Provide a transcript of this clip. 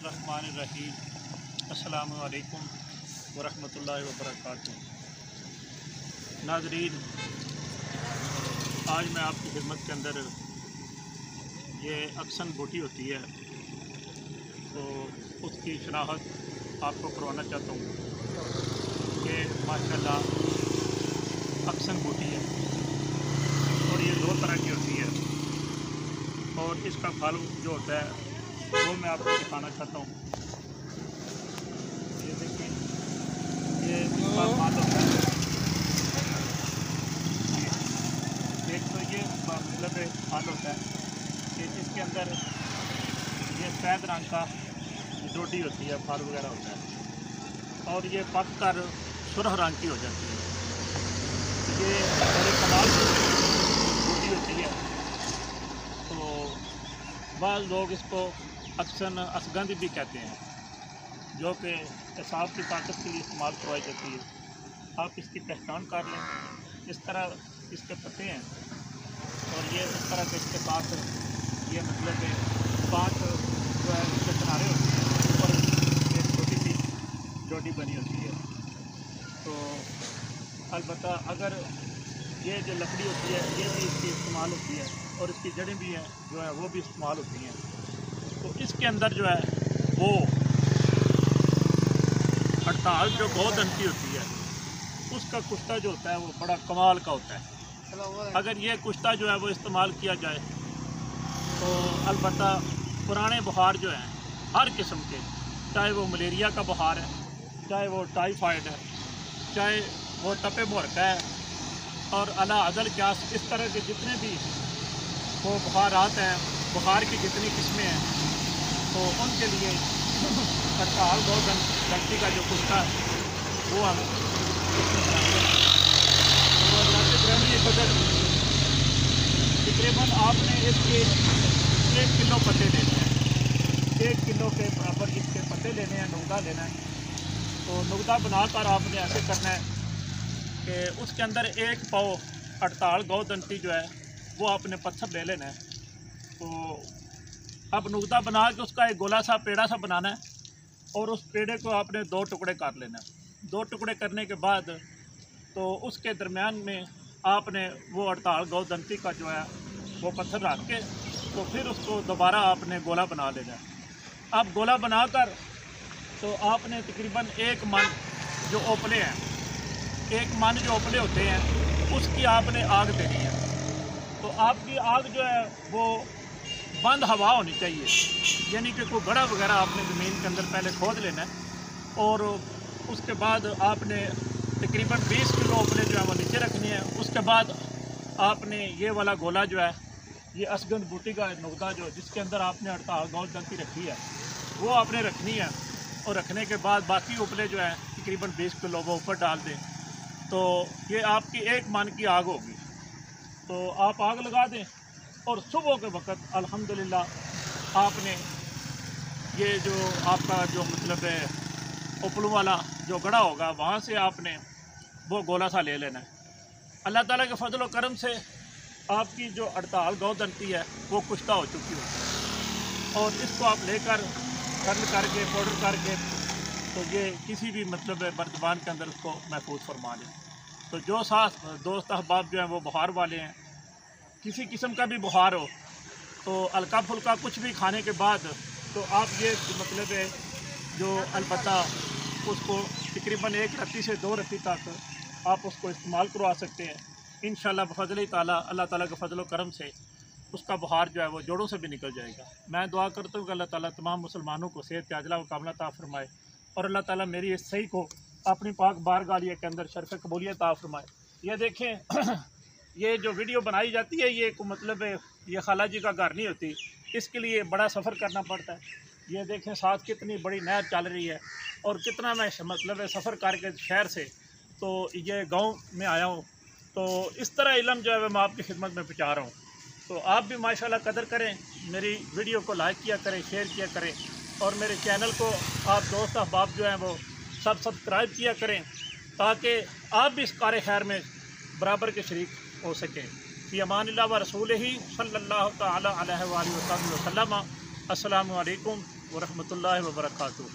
बिस्मिल्लाहिर्रहमानिर्रहीम। अस्सलामु अलैकुम वरहमतुल्लाहि वबरकातुहू। नाज़रीन, आज मैं आपकी खिदमत के अंदर ये अक्सन बूटी होती है तो उसकी शनाख्त आपको करवाना चाहता हूँ कि माशाल्लाह अक्सन बूटी है और ये दो तरह की होती है और इसका फल जो होता है वो मैं आपको दिखाना चाहता हूँ। ये देखिए, ये इसका फल होता है। एक तो ये मतलब फल होता है कि जिसके अंदर ये सफ़ेद रंग का डोडी होती है, फल वगैरह होता है और ये पक कर सुरख रंग की हो जाती है। ये बड़े कमाल की बूटी होती है। तो बाज़ लोग इसको अक्सर असगंध भी कहते हैं, जो कि पेशाब की ताकत के लिए इस्तेमाल करवाई जाती है। आप इसकी पहचान कर लें। इस तरह इसके पत्ते हैं और ये इस तरह के इसके साथ ये मतलब 5 जो है इसके किनारे होते हैं, ऊपर एक छोटी सी डोडी बनी होती है। तो अलबत्ता अगर ये जो लकड़ी होती है ये भी इसकी इस्तेमाल होती है और इसकी जड़ें भी हैं जो है वो भी इस्तेमाल होती हैं। तो इसके अंदर जो है वो हड़ताल जो गौधन की होती है उसका कुश्ता जो होता है वो बड़ा कमाल का होता है। अगर ये कुश्ता जो है वो इस्तेमाल किया जाए तो अलबत्ता पुराने बुखार जो हैं हर किस्म के, चाहे वो मलेरिया का बुखार है, चाहे वो टाइफाइड है, चाहे वो तपे मुहरका है और अला अदल क्यास, इस तरह के जितने भी वो बुखारात हैं, बुखार की जितनी किस्में हैं, तो उनके लिए हड़ताल गौधन लकड़ी का जो कुश्ता है वो हम तकरीबन आपने इसके 1 किलो पत्ते लेने हैं। 1 किलो के बराबर इसके पत्ते लेने हैं, नुगदा लेना है। तो नुगदा बनाकर आपने ऐसे करना है कि उसके अंदर 1 पाव हड़ताल गौधन जो है वो आपने पत्थर ले लेना है। तो अब नुगदा बना के उसका एक गोला सा पेड़ा सा बनाना है और उस पेड़े को आपने 2 टुकड़े कर लेना है। 2 टुकड़े करने के बाद तो उसके दरमियान में आपने वो हड़ताल गौधनती का जो है वो पत्थर रख के तो फिर उसको दोबारा आपने गोला बना लेना है। अब गोला बनाकर तो आपने तकरीबन 1 मन जो ओपले हैं, 1 मन जो ओपले होते हैं उसकी आपने आग देनी है। तो आपकी आग जो है वो बंद हवा होनी चाहिए, यानी कि कोई गड़ा वगैरह आपने ज़मीन के अंदर पहले खोद लेना है और उसके बाद आपने तकरीबन 20 किलो ओपले जो है वो नीचे रखनी है। उसके बाद आपने ये वाला गोला जो है ये असगंध बूटी का नुगदा जो जिसके अंदर आपने हड़ताल गौधनती रखी है वो आपने रखनी है और रखने के बाद बाकी उपले जो है तकरीबन 20 किलो वो ऊपर डाल दें। तो ये आपकी 1 मन की आग होगी। तो आप आग लगा दें और सुबह के वक़्त अल्हम्दुलिल्लाह आपने ये जो आपका जो मतलब है उपलों वाला जो गड़ा होगा वहाँ से आपने वो गोला सा ले लेना है। अल्लाह ताला के फजल व करम से आपकी जो हड़ताल गौधनती है वो कुश्ता हो चुकी होती है और इसको आप लेकर कर्ल करके पाउडर करके तो ये किसी भी मतलब बर्तमान के अंदर उसको महफूज फरमा लें। तो जो दोस्त अहबाब जो हैं वो बुखार वाले हैं, किसी किस्म का भी बुखार हो तो हल्का फुल्का कुछ भी खाने के बाद तो आप ये मतलब है जो अलबत्ता उसको तकरीबन 1 रत्ती से 2 रत्ती तक आप उसको इस्तेमाल करवा सकते हैं। इंशाअल्लाह बफज़ल ताला, अल्लाह ताला के फजल व करम से उसका बुखार जो है वो जोड़ों से भी निकल जाएगा। मैं दुआ करता हूँ कि अल्लाह ताला तमाम मुसलमानों को सेहत आजिला व कामिला अता फरमाए और अल्लाह ताला मेरी इस सही को अपनी पाक बारगाह के अंदर शर्फ़ कबूलियत अता फरमाए। ये देखें ये जो वीडियो बनाई जाती है ये मतलब ये खाला जी का घर नहीं होती, इसके लिए बड़ा सफ़र करना पड़ता है। ये देखें साथ कितनी बड़ी नहर चल रही है और कितना मैं मतलब सफ़र करके शहर से तो ये गांव में आया हूँ। तो इस तरह इल्म जो है मैं आपकी खिदमत में पहुँचा रहा हूँ। तो आप भी माशाल्लाह कदर करें, मेरी वीडियो को लाइक किया करें, शेयर किया करें और मेरे चैनल को आप दोस्त अहबाब जो हैं वो सब सब्सक्राइब किया करें ताकि आप भी इस कार खैर में बराबर के शरीक हो सकें। फ़ी अमानिल्लाह व रसूलिही सल्लल्लाहु तआला अलैहि वसल्लम। अस्सलामु अलैकुम व रहमतुल्लाहि व बरकातुहू।